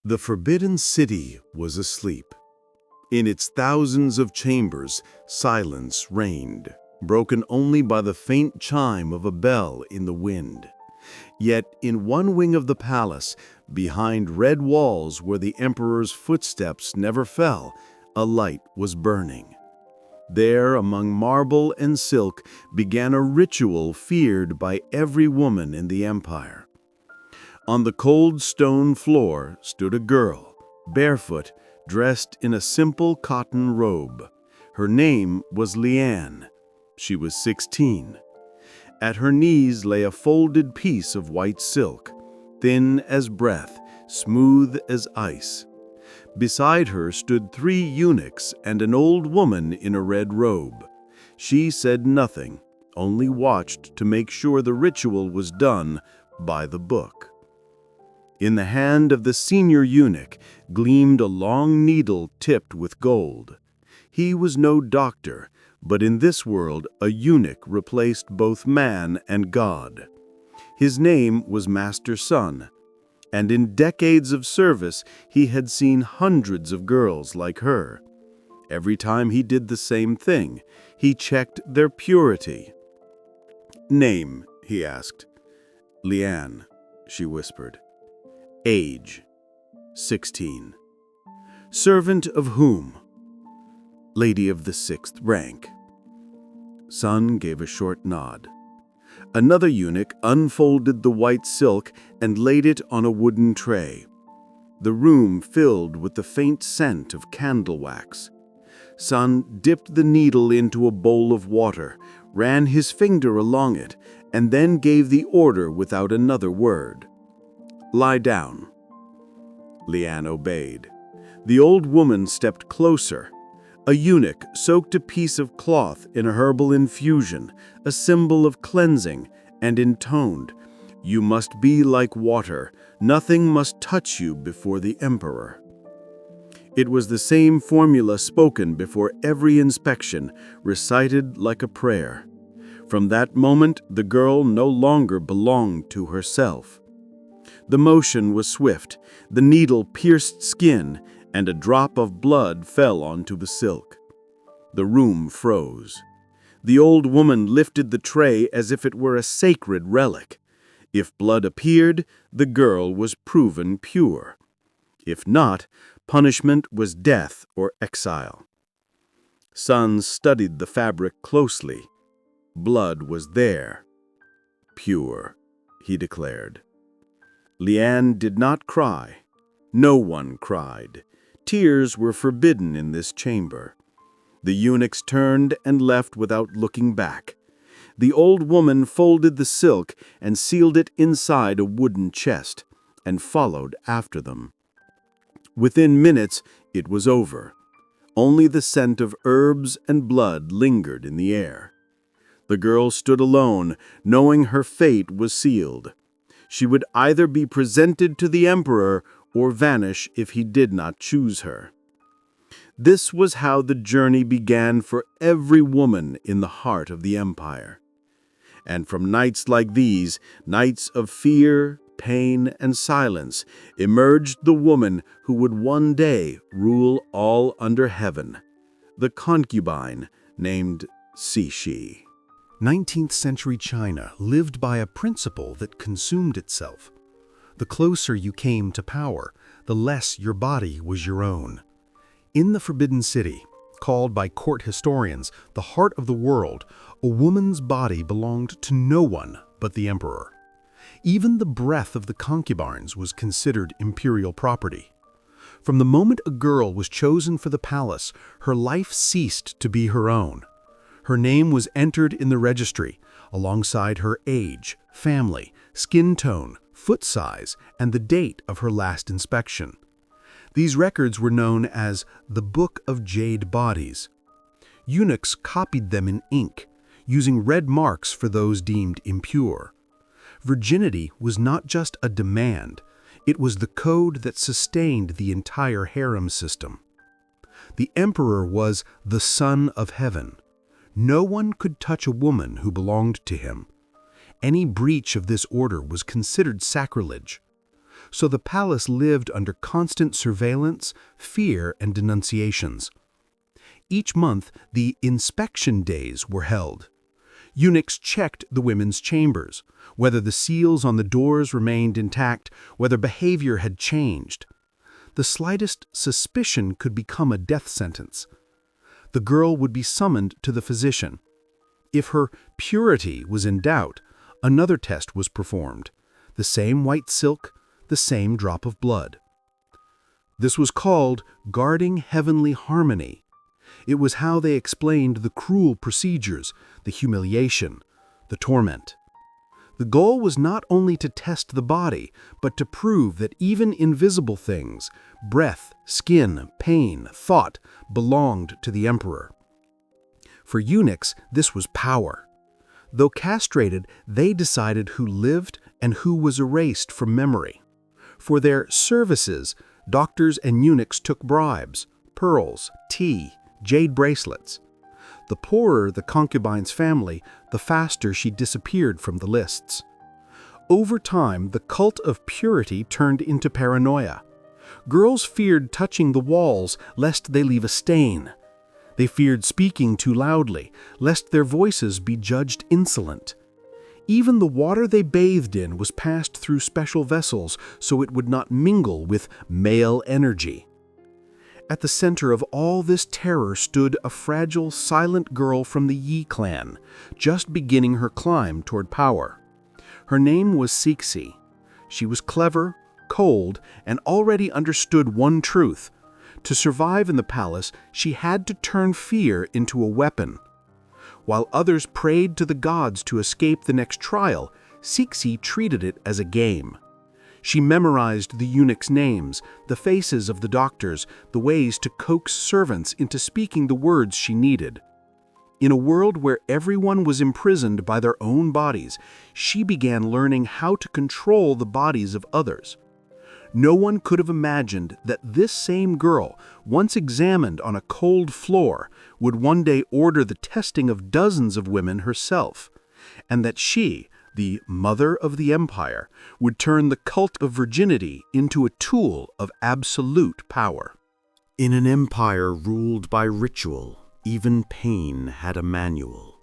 The Forbidden City was asleep. In its thousands of chambers, silence reigned, broken only by the faint chime of a bell in the wind. Yet in one wing of the palace, behind red walls where the emperor's footsteps never fell, a light was burning. There, among marble and silk, began a ritual feared by every woman in the empire. On the cold stone floor stood a girl, barefoot, dressed in a simple cotton robe. Her name was Liane. She was 16. At her knees lay a folded piece of white silk, thin as breath, smooth as ice. Beside her stood 3 eunuchs and an old woman in a red robe. She said nothing, only watched to make sure the ritual was done by the book. In the hand of the senior eunuch gleamed a long needle tipped with gold. He was no doctor, but in this world a eunuch replaced both man and God. His name was Master Sun, and in decades of service he had seen hundreds of girls like her. Every time he did the same thing, he checked their purity. "Name?" he asked. "Liane," she whispered. "Age?" 16. "Servant of whom?" "Lady of the 6th rank." Sun gave a short nod. Another eunuch unfolded the white silk and laid it on a wooden tray. The room filled with the faint scent of candle wax. Sun dipped the needle into a bowl of water, ran his finger along it, and then gave the order without another word. "Lie down." Liane obeyed. The old woman stepped closer. A eunuch soaked a piece of cloth in a herbal infusion, a symbol of cleansing, and intoned, "You must be like water. Nothing must touch you before the emperor." It was the same formula spoken before every inspection, recited like a prayer. From that moment, the girl no longer belonged to herself. The motion was swift. The needle pierced skin, and a drop of blood fell onto the silk. The room froze. The old woman lifted the tray as if it were a sacred relic. If blood appeared, the girl was proven pure. If not, punishment was death or exile. Sun studied the fabric closely. Blood was there. "Pure," he declared. Liane did not cry. No one cried. Tears were forbidden in this chamber. The eunuchs turned and left without looking back. The old woman folded the silk and sealed it inside a wooden chest, and followed after them. Within minutes, it was over. Only the scent of herbs and blood lingered in the air. The girl stood alone, knowing her fate was sealed. She would either be presented to the emperor or vanish if he did not choose her. This was how the journey began for every woman in the heart of the empire. And from nights like these, nights of fear, pain, and silence, emerged the woman who would one day rule all under heaven, the concubine named Cixi. 19th century China lived by a principle that consumed itself. The closer you came to power, the less your body was your own. In the Forbidden City, called by court historians the heart of the world, a woman's body belonged to no one but the emperor. Even the breath of the concubines was considered imperial property. From the moment a girl was chosen for the palace, her life ceased to be her own. Her name was entered in the registry, alongside her age, family, skin tone, foot size, and the date of her last inspection. These records were known as the Book of Jade Bodies. Eunuchs copied them in ink, using red marks for those deemed impure. Virginity was not just a demand, it was the code that sustained the entire harem system. The emperor was the Son of Heaven. No one could touch a woman who belonged to him. Any breach of this order was considered sacrilege. so the palace lived under constant surveillance, fear, and denunciations. Each month, the inspection days were held. Eunuchs checked the women's chambers, whether the seals on the doors remained intact, whether behavior had changed. The slightest suspicion could become a death sentence. The girl would be summoned to the physician. If her purity was in doubt, another test was performed. The same white silk, the same drop of blood. This was called guarding heavenly harmony. It was how they explained the cruel procedures, the humiliation, the torment. The goal was not only to test the body, but to prove that even invisible things, breath, skin, pain, thought, belonged to the emperor. For eunuchs, this was power. Though castrated, they decided who lived and who was erased from memory. For their services, doctors and eunuchs took bribes, pearls, tea, jade bracelets. The poorer the concubine's family, the faster she disappeared from the lists. Over time, the cult of purity turned into paranoia. Girls feared touching the walls lest they leave a stain. They feared speaking too loudly, lest their voices be judged insolent. Even the water they bathed in was passed through special vessels so it would not mingle with male energy. At the center of all this terror stood a fragile, silent girl from the Yi clan, just beginning her climb toward power. Her name was Cixi. She was clever, cold, and already understood one truth. To survive in the palace, she had to turn fear into a weapon. While others prayed to the gods to escape the next trial, Cixi treated it as a game. She memorized the eunuchs' names, the faces of the doctors, the ways to coax servants into speaking the words she needed. In a world where everyone was imprisoned by their own bodies, she began learning how to control the bodies of others. No one could have imagined that this same girl, once examined on a cold floor, would one day order the testing of dozens of women herself, and that she, the mother of the empire, would turn the cult of virginity into a tool of absolute power. In an empire ruled by ritual, even pain had a manual.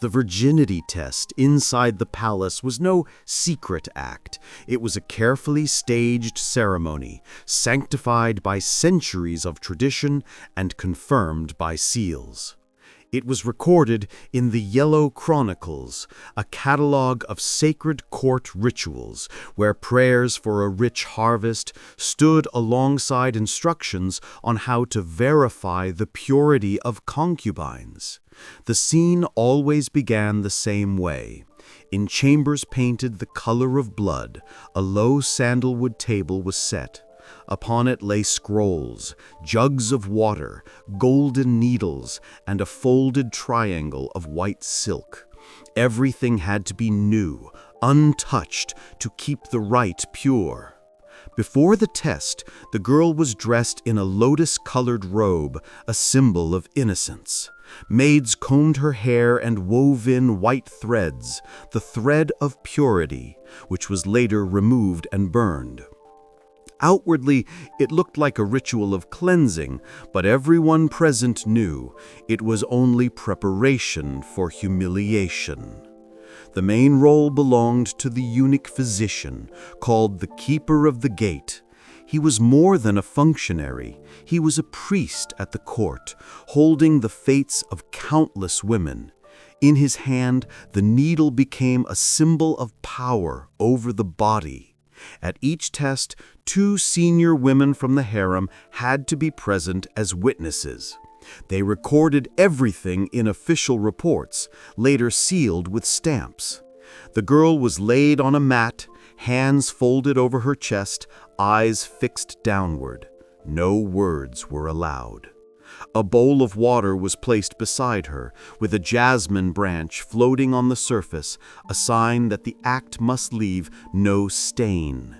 The virginity test inside the palace was no secret act. It was a carefully staged ceremony, sanctified by centuries of tradition and confirmed by seals. It was recorded in the Yellow Chronicles, a catalog of sacred court rituals, where prayers for a rich harvest stood alongside instructions on how to verify the purity of concubines. The scene always began the same way. In chambers painted the color of blood, a low sandalwood table was set. Upon it lay scrolls, jugs of water, golden needles, and a folded triangle of white silk. Everything had to be new, untouched, to keep the rite pure. Before the test, the girl was dressed in a lotus-colored robe, a symbol of innocence. Maids combed her hair and wove in white threads, the thread of purity, which was later removed and burned. Outwardly, it looked like a ritual of cleansing, but everyone present knew it was only preparation for humiliation. The main role belonged to the eunuch physician, called the Keeper of the Gate. He was more than a functionary. He was a priest at the court, holding the fates of countless women. In his hand, the needle became a symbol of power over the body. At each test, 2 senior women from the harem had to be present as witnesses. They recorded everything in official reports, later sealed with stamps. The girl was laid on a mat, hands folded over her chest, eyes fixed downward. No words were allowed. A bowl of water was placed beside her, with a jasmine branch floating on the surface, a sign that the act must leave no stain.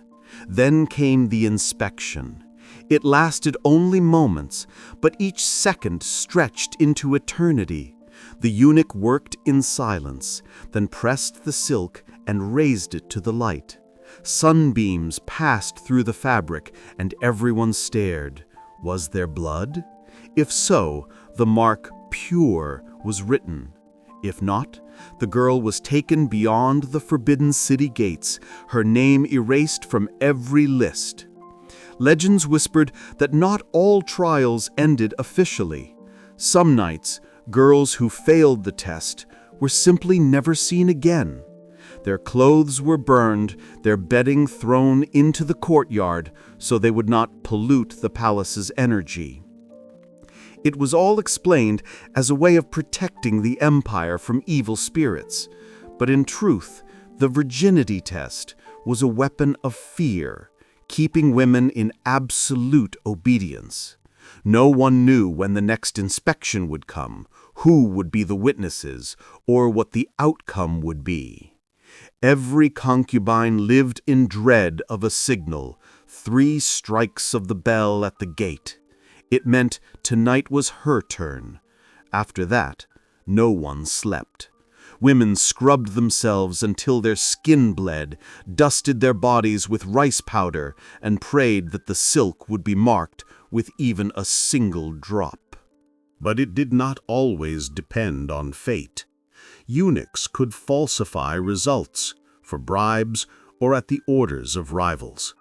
Then came the inspection. It lasted only moments, but each second stretched into eternity. The eunuch worked in silence, then pressed the silk and raised it to the light. Sunbeams passed through the fabric, and everyone stared. Was there blood? If so, the mark "pure" was written. If not, the girl was taken beyond the forbidden city gates, her name erased from every list. Legends whispered that not all trials ended officially. Some nights, girls who failed the test were simply never seen again. Their clothes were burned, their bedding thrown into the courtyard so they would not pollute the palace's energy. It was all explained as a way of protecting the empire from evil spirits, but in truth, the virginity test was a weapon of fear, keeping women in absolute obedience. No one knew when the next inspection would come, who would be the witnesses, or what the outcome would be. Every concubine lived in dread of a signal, 3 strikes of the bell at the gate. It meant tonight was her turn. After that, no one slept. Women scrubbed themselves until their skin bled, dusted their bodies with rice powder, and prayed that the silk would be marked with even a single drop. But it did not always depend on fate. Eunuchs could falsify results for bribes or at the orders of rivals.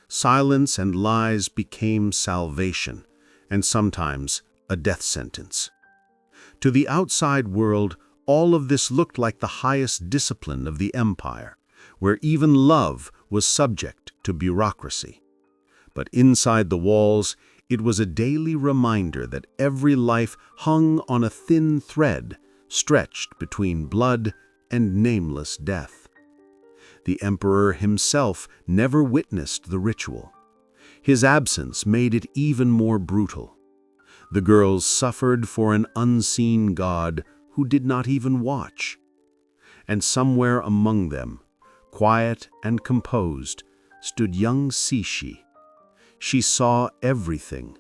Silence and lies became salvation, and sometimes a death sentence. To the outside world, all of this looked like the highest discipline of the empire, where even love was subject to bureaucracy. But inside the walls, it was a daily reminder that every life hung on a thin thread, stretched between blood and nameless death. The emperor himself never witnessed the ritual. His absence made it even more brutal. The girls suffered for an unseen god who did not even watch. And somewhere among them, quiet and composed, stood young Cixi. She saw everything,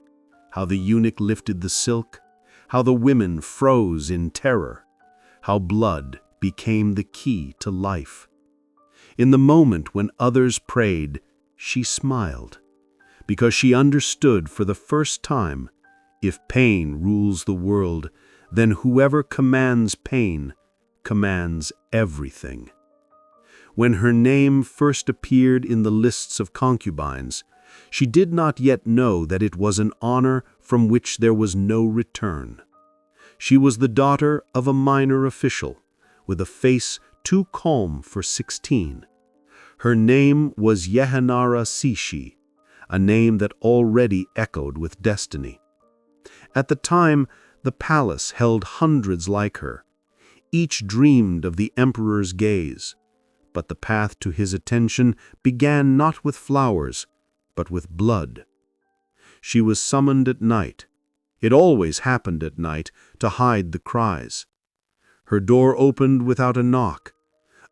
how the eunuch lifted the silk, how the women froze in terror, how blood became the key to life. In the moment when others prayed, she smiled, because she understood for the first time, if pain rules the world, then whoever commands pain commands everything. When her name first appeared in the lists of concubines, she did not yet know that it was an honor from which there was no return. She was the daughter of a minor official, with a face too calm for 16. Her name was Yehanara Cixi, a name that already echoed with destiny. At the time, the palace held hundreds like her. Each dreamed of the emperor's gaze, but the path to his attention began not with flowers, but with blood. She was summoned at night. It always happened at night to hide the cries. Her door opened without a knock.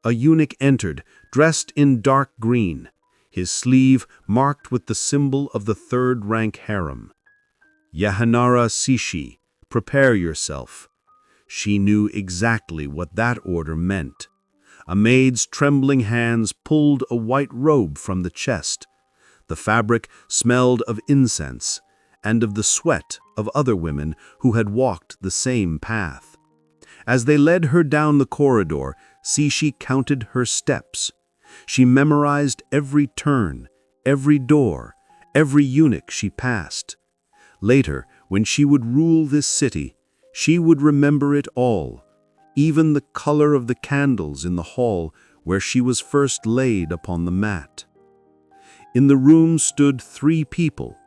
A eunuch entered, dressed in dark green, his sleeve marked with the symbol of the third-rank harem. Yehanara Cixi, prepare yourself. She knew exactly what that order meant. A maid's trembling hands pulled a white robe from the chest. The fabric smelled of incense and of the sweat of other women who had walked the same path. As they led her down the corridor, Cixi counted her steps. She memorized every turn, every door, every eunuch she passed. Later, when she would rule this city, she would remember it all, even the color of the candles in the hall where she was first laid upon the mat. In the room stood 3 people,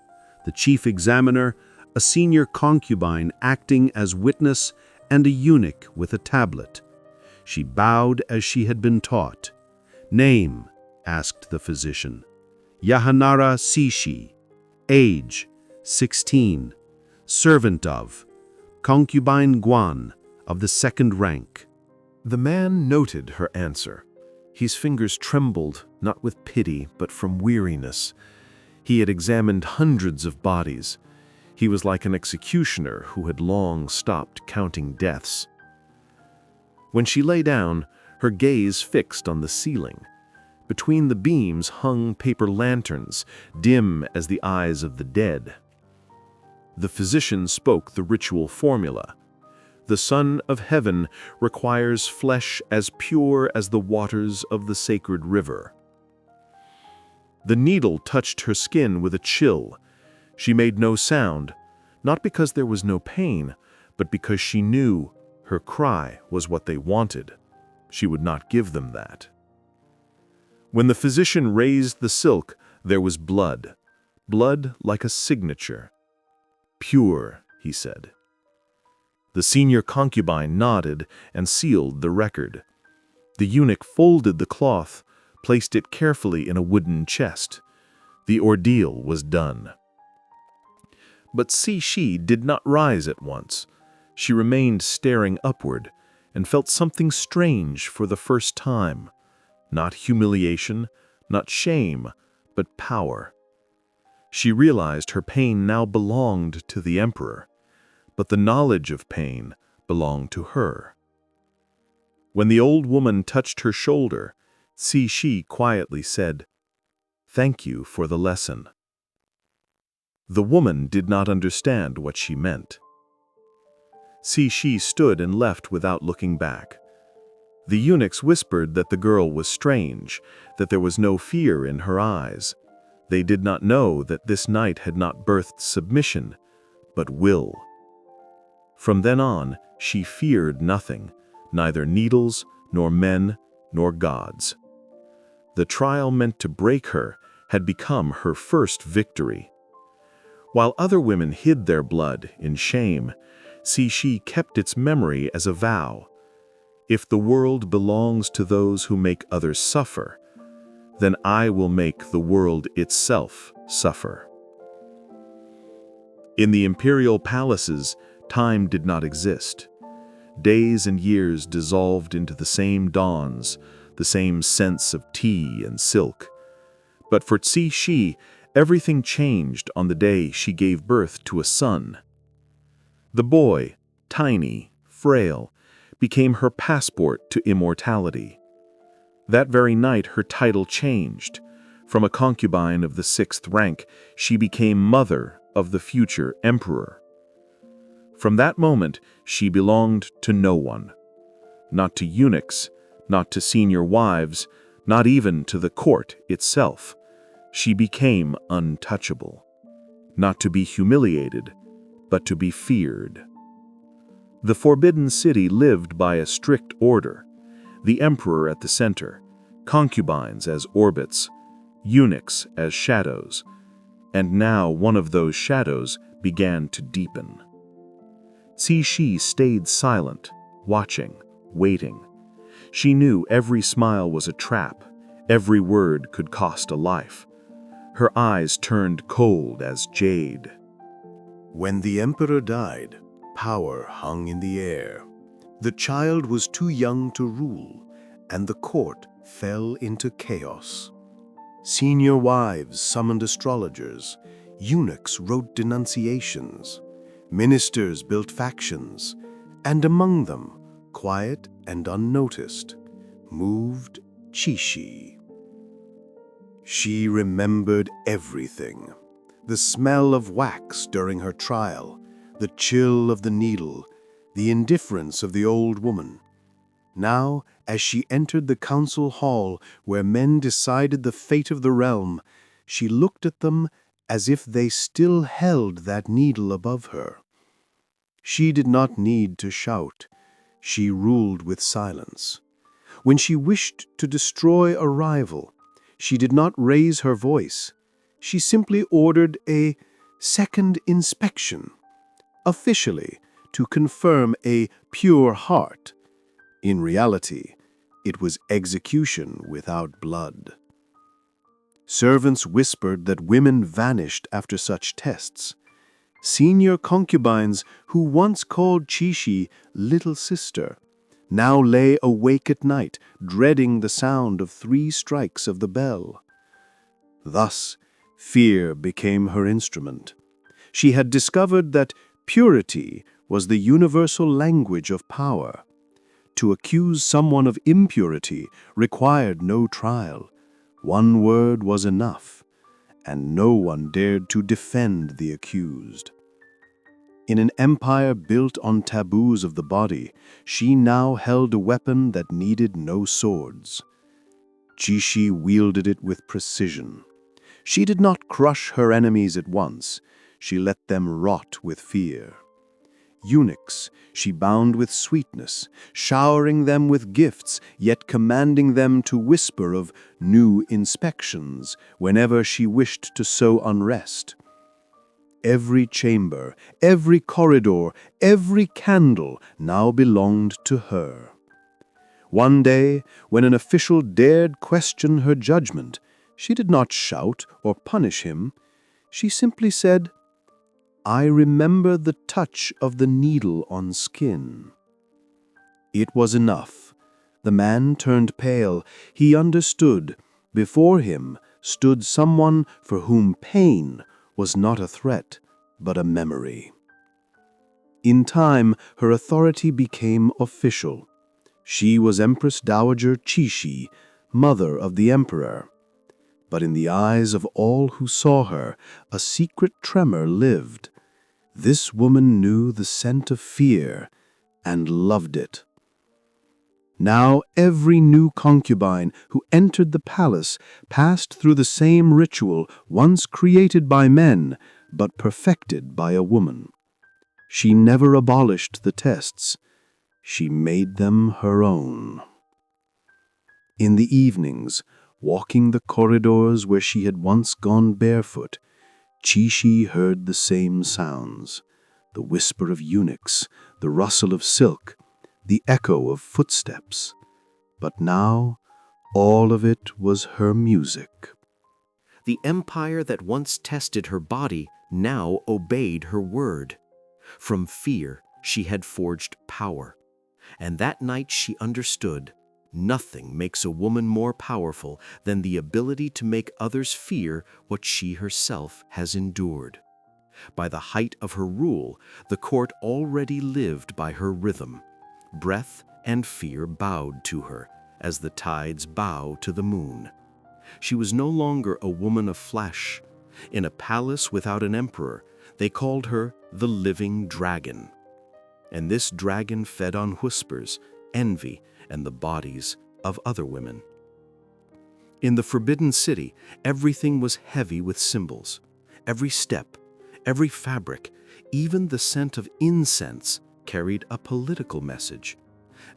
the chief examiner, a senior concubine acting as witness, and a eunuch with a tablet. She bowed as she had been taught. "Name?" asked the physician. "Yehanara Cixi. Age? 16. Servant of concubine Guan of the 2nd rank." The man noted her answer. His fingers trembled, not with pity, but from weariness. He had examined hundreds of bodies. He was like an executioner who had long stopped counting deaths. When she lay down, her gaze fixed on the ceiling. Between the beams hung paper lanterns, dim as the eyes of the dead. The physician spoke the ritual formula. The Son of Heaven requires flesh as pure as the waters of the sacred river. The needle touched her skin with a chill. She made no sound, not because there was no pain, but because she knew her cry was what they wanted. She would not give them that. When the physician raised the silk, there was blood. Blood like a signature. Pure, he said. The senior concubine nodded and sealed the record. The eunuch folded the cloth, placed it carefully in a wooden chest. The ordeal was done. But Cixi did not rise at once. She remained staring upward and felt something strange for the first time. Not humiliation, not shame, but power. She realized her pain now belonged to the emperor, but the knowledge of pain belonged to her. When the old woman touched her shoulder, Cixi quietly said, "Thank you for the lesson." The woman did not understand what she meant. Cixi stood and left without looking back. The eunuchs whispered that the girl was strange, that there was no fear in her eyes. They did not know that this night had not birthed submission, but will. From then on, she feared nothing, neither needles, nor men, nor gods. The trial meant to break her had become her first victory. While other women hid their blood in shame, Cixi kept its memory as a vow. If the world belongs to those who make others suffer, then I will make the world itself suffer. In the imperial palaces, time did not exist. Days and years dissolved into the same dawns, the same scents of tea and silk. But for Cixi, everything changed on the day she gave birth to a son. The boy, tiny, frail, became her passport to immortality. That very night her title changed. From a concubine of the 6th rank, she became mother of the future emperor. From that moment, she belonged to no one. Not to eunuchs, not to senior wives, not even to the court itself. She became untouchable. Not to be humiliated, but to be feared. The Forbidden City lived by a strict order. The emperor at the center, concubines as orbits, eunuchs as shadows, and now one of those shadows began to deepen. Cixi stayed silent, watching, waiting. She knew every smile was a trap, every word could cost a life. Her eyes turned cold as jade. When the emperor died, power hung in the air. The child was too young to rule, and the court fell into chaos. Senior wives summoned astrologers, eunuchs wrote denunciations, ministers built factions, and among them, quiet and unnoticed, moved Cixi. She remembered everything. The smell of wax during her trial, the chill of the needle, the indifference of the old woman. Now, as she entered the council hall where men decided the fate of the realm, she looked at them as if they still held that needle above her. She did not need to shout. She ruled with silence. When she wished to destroy a rival, she did not raise her voice. She simply ordered a second inspection, officially to confirm a pure heart. In reality, it was execution without blood. Servants whispered that women vanished after such tests. Senior concubines who once called Cixi little sister now lay awake at night, dreading the sound of 3 strikes of the bell. Thus, fear became her instrument. She had discovered that purity was the universal language of power. To accuse someone of impurity required no trial, One word was enough, and no one dared to defend the accused. In an empire built on taboos of the body, she now held a weapon that needed no swords. Cixi wielded it with precision. She did not crush her enemies at once. She let them rot with fear. Eunuchs she bound with sweetness, showering them with gifts, yet commanding them to whisper of new inspections whenever she wished to sow unrest. Every chamber, every corridor, every candle now belonged to her. One day, when an official dared question her judgment, she did not shout or punish him. She simply said, "I remember the touch of the needle on skin." It was enough. The man turned pale. He understood. Before him stood someone for whom pain was not a threat, but a memory. In time, her authority became official. She was Empress Dowager Cixi, mother of the emperor. But in the eyes of all who saw her, a secret tremor lived. This woman knew the scent of fear and loved it. Now every new concubine who entered the palace passed through the same ritual once created by men, but perfected by a woman. She never abolished the tests. She made them her own. In the evenings, walking the corridors where she had once gone barefoot, Cixi heard the same sounds, the whisper of eunuchs, the rustle of silk, the echo of footsteps. But now, all of it was her music. The empire that once tested her body now obeyed her word. From fear, she had forged power. And that night she understood, nothing makes a woman more powerful than the ability to make others fear what she herself has endured. By the height of her rule, the court already lived by her rhythm. Breath and fear bowed to her, as the tides bow to the moon. She was no longer a woman of flesh. In a palace without an emperor, they called her the living dragon. And this dragon fed on whispers, envy, and the bodies of other women. In the Forbidden City, everything was heavy with symbols. Every step, every fabric, even the scent of incense carried a political message.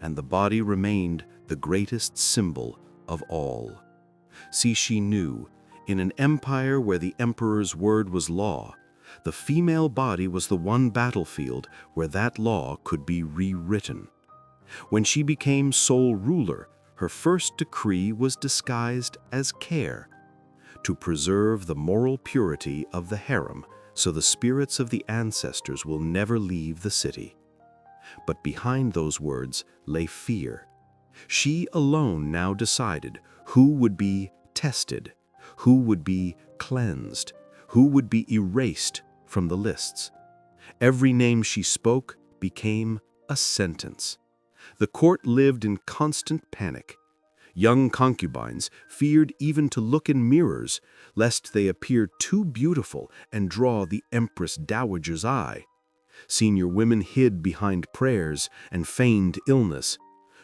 And the body remained the greatest symbol of all. Cixi knew, in an empire where the emperor's word was law, the female body was the one battlefield where that law could be rewritten. When she became sole ruler, her first decree was disguised as care, to preserve the moral purity of the harem so the spirits of the ancestors will never leave the city. But behind those words lay fear. She alone now decided who would be tested, who would be cleansed, who would be erased from the lists. Every name she spoke became a sentence. The court lived in constant panic. Young concubines feared even to look in mirrors, lest they appear too beautiful and draw the Empress Dowager's eye. Senior women hid behind prayers and feigned illness,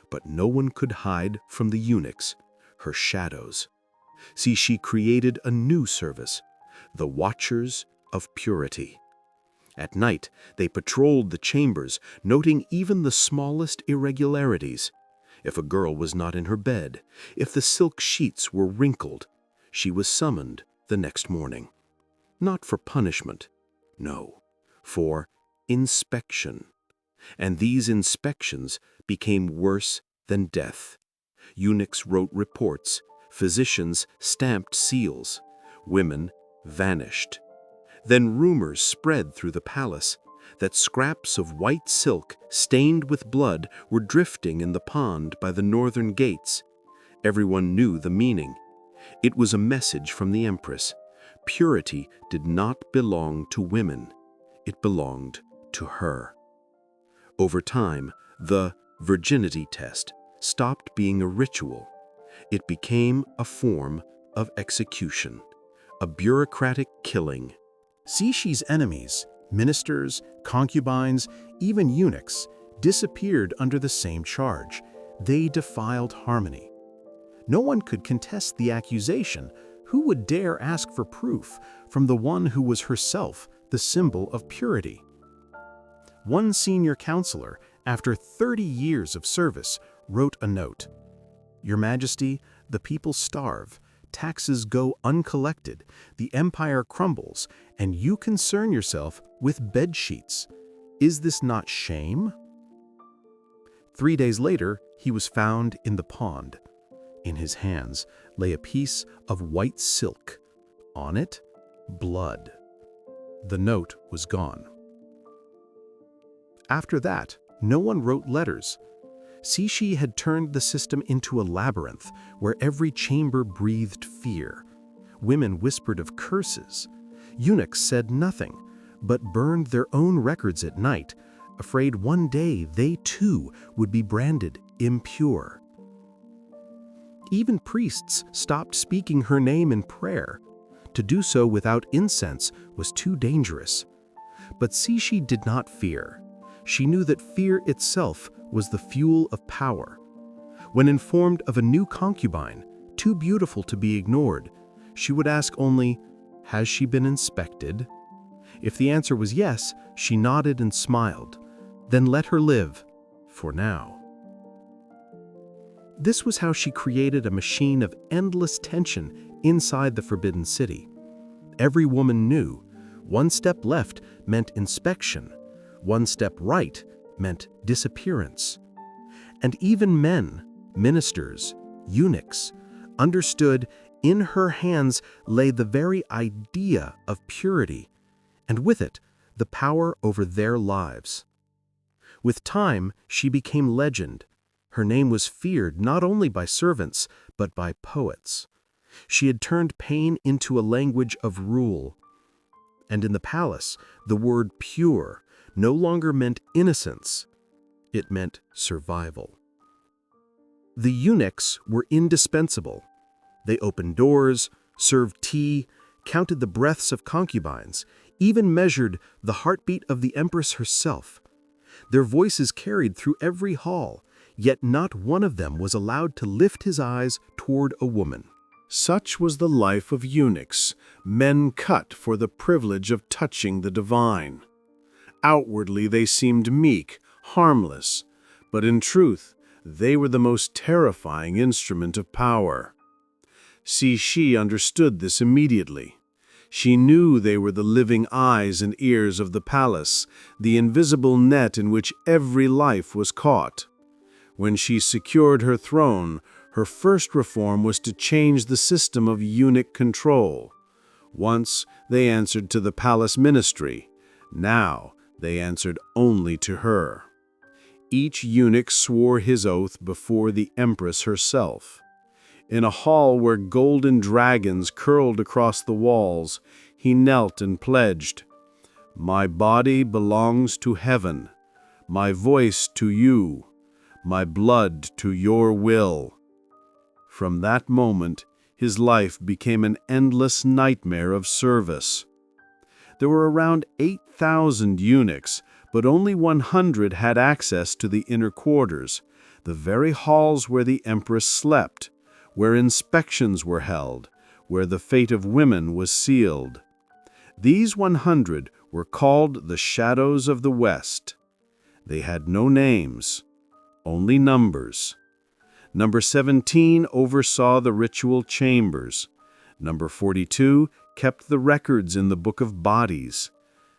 but no one could hide from the eunuchs, her shadows. See, she created a new service, the Watchers of Purity. At night, they patrolled the chambers, noting even the smallest irregularities. If a girl was not in her bed, if the silk sheets were wrinkled, she was summoned the next morning. Not for punishment, no, for inspection. And these inspections became worse than death. Eunuchs wrote reports, physicians stamped seals, women vanished. Then rumors spread through the palace that scraps of white silk stained with blood were drifting in the pond by the northern gates. Everyone knew the meaning. It was a message from the Empress. Purity did not belong to women. It belonged to her. Over time, the virginity test stopped being a ritual. It became a form of execution, a bureaucratic killing. Cixi's enemies, ministers, concubines, even eunuchs, disappeared under the same charge. They defiled harmony. No one could contest the accusation. Who would dare ask for proof from the one who was herself the symbol of purity? One senior counselor, after 30 years of service, wrote a note. "Your Majesty, the people starve, taxes go uncollected, the empire crumbles, and you concern yourself with bed sheets. Is this not shame?" 3 days later, he was found in the pond. In his hands lay a piece of white silk. On it, blood. The note was gone. After that, no one wrote letters. Cixi had turned the system into a labyrinth where every chamber breathed fear. Women whispered of curses. Eunuchs said nothing, but burned their own records at night, afraid one day they too would be branded impure. Even priests stopped speaking her name in prayer. To do so without incense was too dangerous. But Cixi did not fear. She knew that fear itself was the fuel of power. When informed of a new concubine, too beautiful to be ignored, she would ask only, "Has she been inspected?" If the answer was yes, she nodded and smiled. Then let her live, for now. This was how she created a machine of endless tension inside the Forbidden City. Every woman knew, one step left meant inspection, one step right meant disappearance. And even men, ministers, eunuchs, understood in her hands lay the very idea of purity, and with it, the power over their lives. With time, she became legend. Her name was feared not only by servants, but by poets. She had turned pain into a language of rule. And in the palace, the word pure no longer meant innocence. It meant survival. The eunuchs were indispensable. They opened doors, served tea, counted the breaths of concubines, even measured the heartbeat of the Empress herself. Their voices carried through every hall, yet not one of them was allowed to lift his eyes toward a woman. Such was the life of eunuchs, men cut for the privilege of touching the divine. Outwardly they seemed meek, harmless, but in truth they were the most terrifying instrument of power. Cixi understood this immediately. She knew they were the living eyes and ears of the palace, the invisible net in which every life was caught. When she secured her throne, her first reform was to change the system of eunuch control. Once they answered to the palace ministry. Now they answered only to her. Each eunuch swore his oath before the Empress herself. In a hall where golden dragons curled across the walls, he knelt and pledged, "My body belongs to heaven, my voice to you, my blood to your will." From that moment, his life became an endless nightmare of service. There were around 8,000 eunuchs, but only 100 had access to the inner quarters, the very halls where the Empress slept, where inspections were held, where the fate of women was sealed. These 100 were called the Shadows of the West. They had no names, only numbers. Number 17 oversaw the ritual chambers. Number 42 kept the records in the Book of Bodies.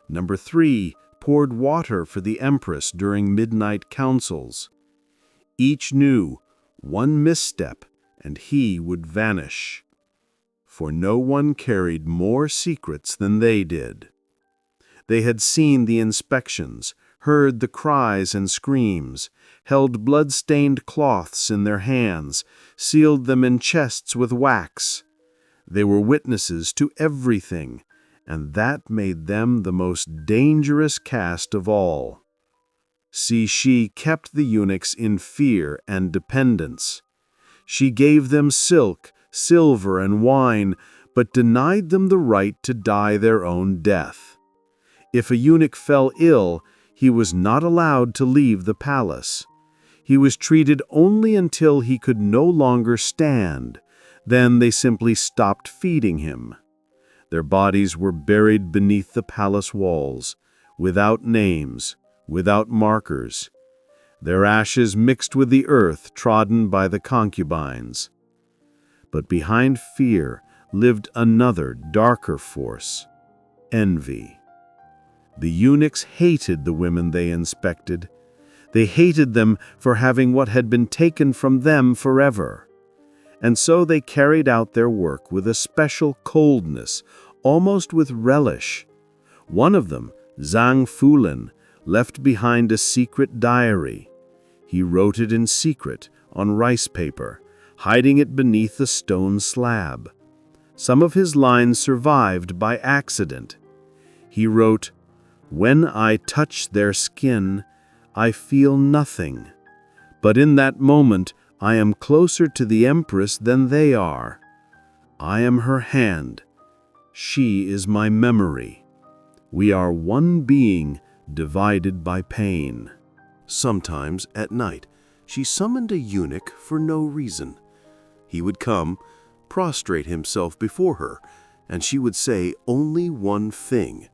Number 3 poured water for the Empress during midnight councils. Each knew one misstep and he would vanish. For no one carried more secrets than they did. They had seen the inspections, heard the cries and screams, held blood-stained cloths in their hands, sealed them in chests with wax. They were witnesses to everything, and that made them the most dangerous caste of all. Cixi kept the eunuchs in fear and dependence. She gave them silk, silver, and wine, but denied them the right to die their own death. If a eunuch fell ill, he was not allowed to leave the palace. He was treated only until he could no longer stand. Then they simply stopped feeding him. Their bodies were buried beneath the palace walls, without names, without markers. Their ashes mixed with the earth trodden by the concubines. But behind fear lived another, darker force: envy. The eunuchs hated the women they inspected. They hated them for having what had been taken from them forever. And so they carried out their work with a special coldness, almost with relish. One of them, Zhang Fulin, left behind a secret diary. He wrote it in secret on rice paper, hiding it beneath a stone slab. Some of his lines survived by accident. He wrote, "When I touch their skin, I feel nothing. But in that moment, I am closer to the Empress than they are. I am her hand. She is my memory. We are one being divided by pain." Sometimes, at night, she summoned a eunuch for no reason. He would come, prostrate himself before her, and she would say only one thing: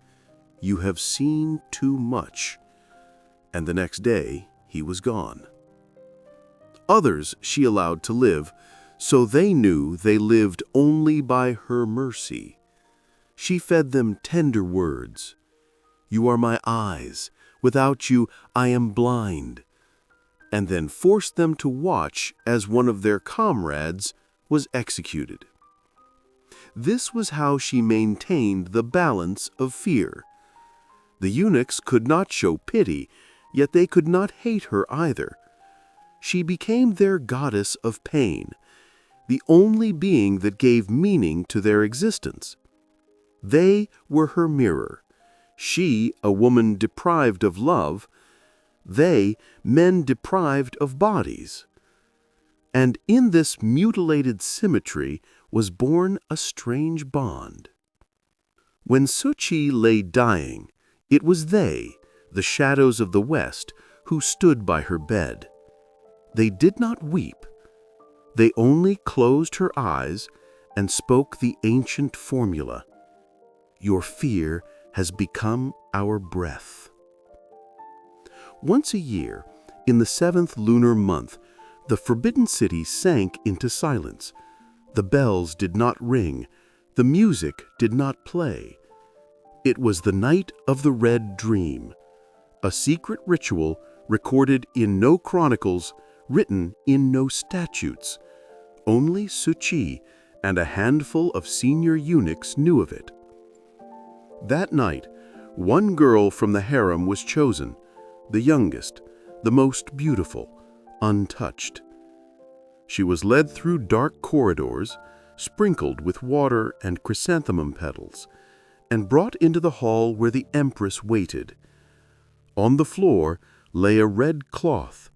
"You have seen too much." And the next day, he was gone. Others she allowed to live, so they knew they lived only by her mercy. She fed them tender words. "You are my eyes. Without you, I am blind." And then forced them to watch as one of their comrades was executed. This was how she maintained the balance of fear. The eunuchs could not show pity, yet they could not hate her either. She became their goddess of pain, the only being that gave meaning to their existence. They were her mirror. She, a woman deprived of love; they, men deprived of bodies. And in this mutilated symmetry was born a strange bond. When Cixi lay dying, it was they, the shadows of the West, who stood by her bed. They did not weep. They only closed her eyes and spoke the ancient formula: "Your fear has become our breath." Once a year, in the 7th lunar month, the Forbidden City sank into silence. The bells did not ring. The music did not play. It was the night of the Red Dream, a secret ritual recorded in no chronicles, written in no statutes. Only Cixi and a handful of senior eunuchs knew of it. That night, one girl from the harem was chosen, the youngest, the most beautiful, untouched. She was led through dark corridors, sprinkled with water and chrysanthemum petals, and brought into the hall where the Empress waited. On the floor lay a red cloth.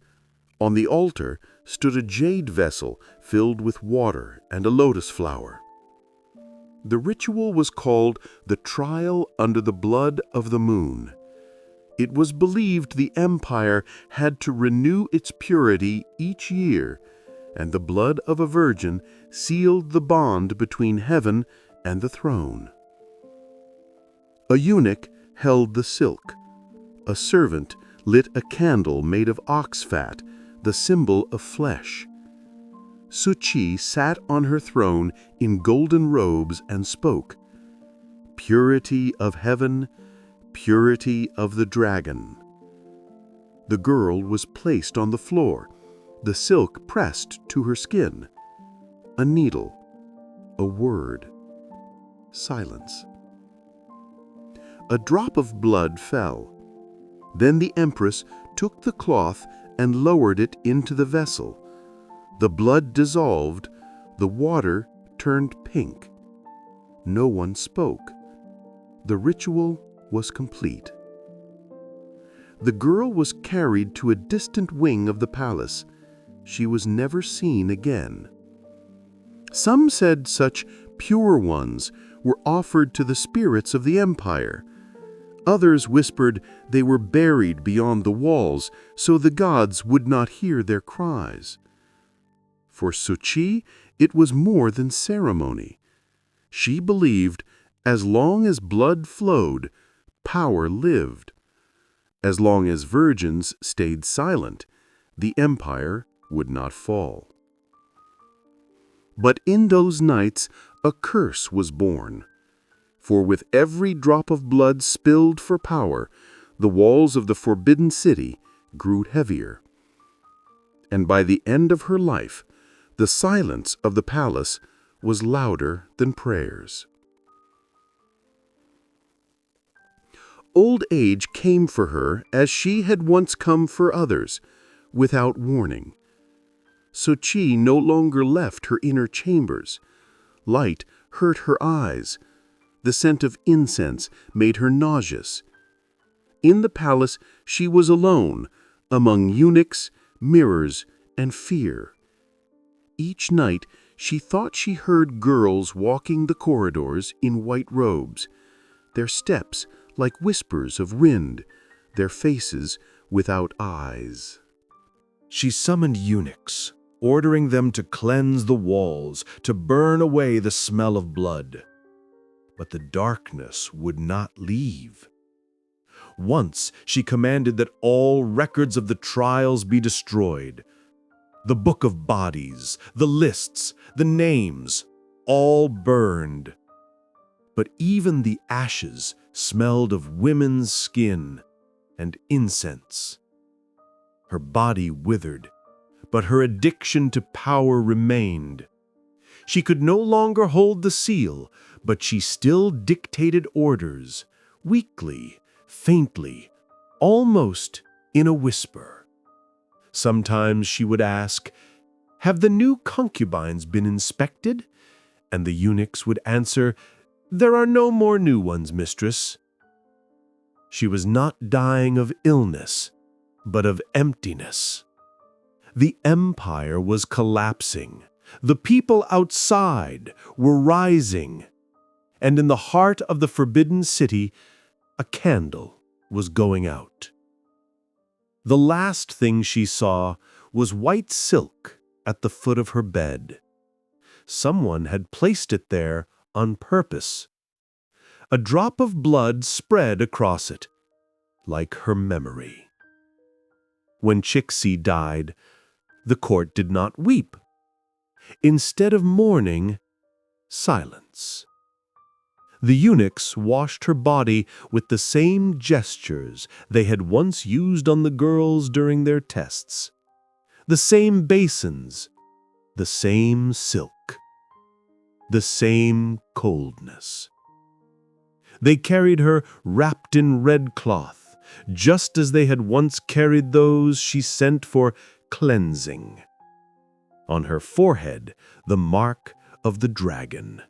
On the altar stood a jade vessel filled with water and a lotus flower. The ritual was called the Trial Under the Blood of the Moon. It was believed the empire had to renew its purity each year, and the blood of a virgin sealed the bond between heaven and the throne. A eunuch held the silk. A servant lit a candle made of ox fat, the symbol of flesh. Cixi sat on her throne in golden robes and spoke, "Purity of heaven, purity of the dragon." The girl was placed on the floor, the silk pressed to her skin. A needle, a word, silence. A drop of blood fell. Then the Empress took the cloth and lowered it into the vessel. The blood dissolved, the water turned pink. No one spoke. The ritual was complete. The girl was carried to a distant wing of the palace. She was never seen again. Some said such pure ones were offered to the spirits of the empire. Others whispered they were buried beyond the walls so the gods would not hear their cries. For Cixi, it was more than ceremony. She believed as long as blood flowed, power lived. As long as virgins stayed silent, the empire would not fall. But in those nights a curse was born. For with every drop of blood spilled for power, the walls of the forbidden city grew heavier. And by the end of her life, the silence of the palace was louder than prayers. Old age came for her as she had once come for others, without warning. Cixi no longer left her inner chambers. Light hurt her eyes. The scent of incense made her nauseous. In the palace she was alone, among eunuchs, mirrors, and fear. Each night she thought she heard girls walking the corridors in white robes, their steps like whispers of wind, their faces without eyes. She summoned eunuchs, ordering them to cleanse the walls, to burn away the smell of blood. But the darkness would not leave. Once she commanded that all records of the trials be destroyed. The book of bodies, the lists, the names, all burned. But even the ashes smelled of women's skin and incense. Her body withered, but her addiction to power remained. She could no longer hold the seal, but she still dictated orders, weakly, faintly, almost in a whisper. Sometimes she would ask, "Have the new concubines been inspected?" And the eunuchs would answer, "There are no more new ones, mistress." She was not dying of illness, but of emptiness. The empire was collapsing. The people outside were rising. And in the heart of the forbidden city, a candle was going out. The last thing she saw was white silk at the foot of her bed. Someone had placed it there on purpose. A drop of blood spread across it, like her memory. When Cixi died, the court did not weep. Instead of mourning, silence. The eunuchs washed her body with the same gestures they had once used on the girls during their tests. The same basins, the same silk, the same coldness. They carried her wrapped in red cloth, just as they had once carried those she sent for cleansing. On her forehead, the mark of the dragon.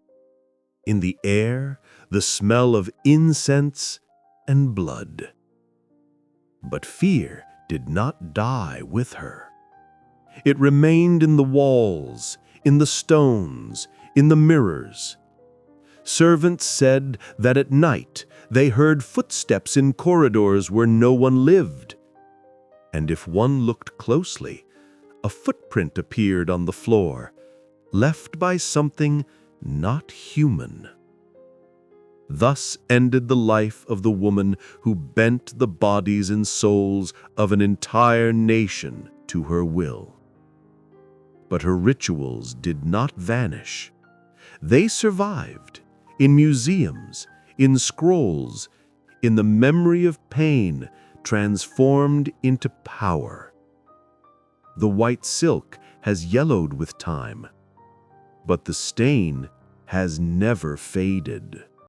In the air, the smell of incense and blood. But fear did not die with her. It remained in the walls, in the stones, in the mirrors. Servants said that at night they heard footsteps in corridors where no one lived. And if one looked closely, a footprint appeared on the floor, left by something not human. Thus ended the life of the woman who bent the bodies and souls of an entire nation to her will. But her rituals did not vanish. They survived in museums, in scrolls, in the memory of pain transformed into power. The white silk has yellowed with time, but the stain has never faded.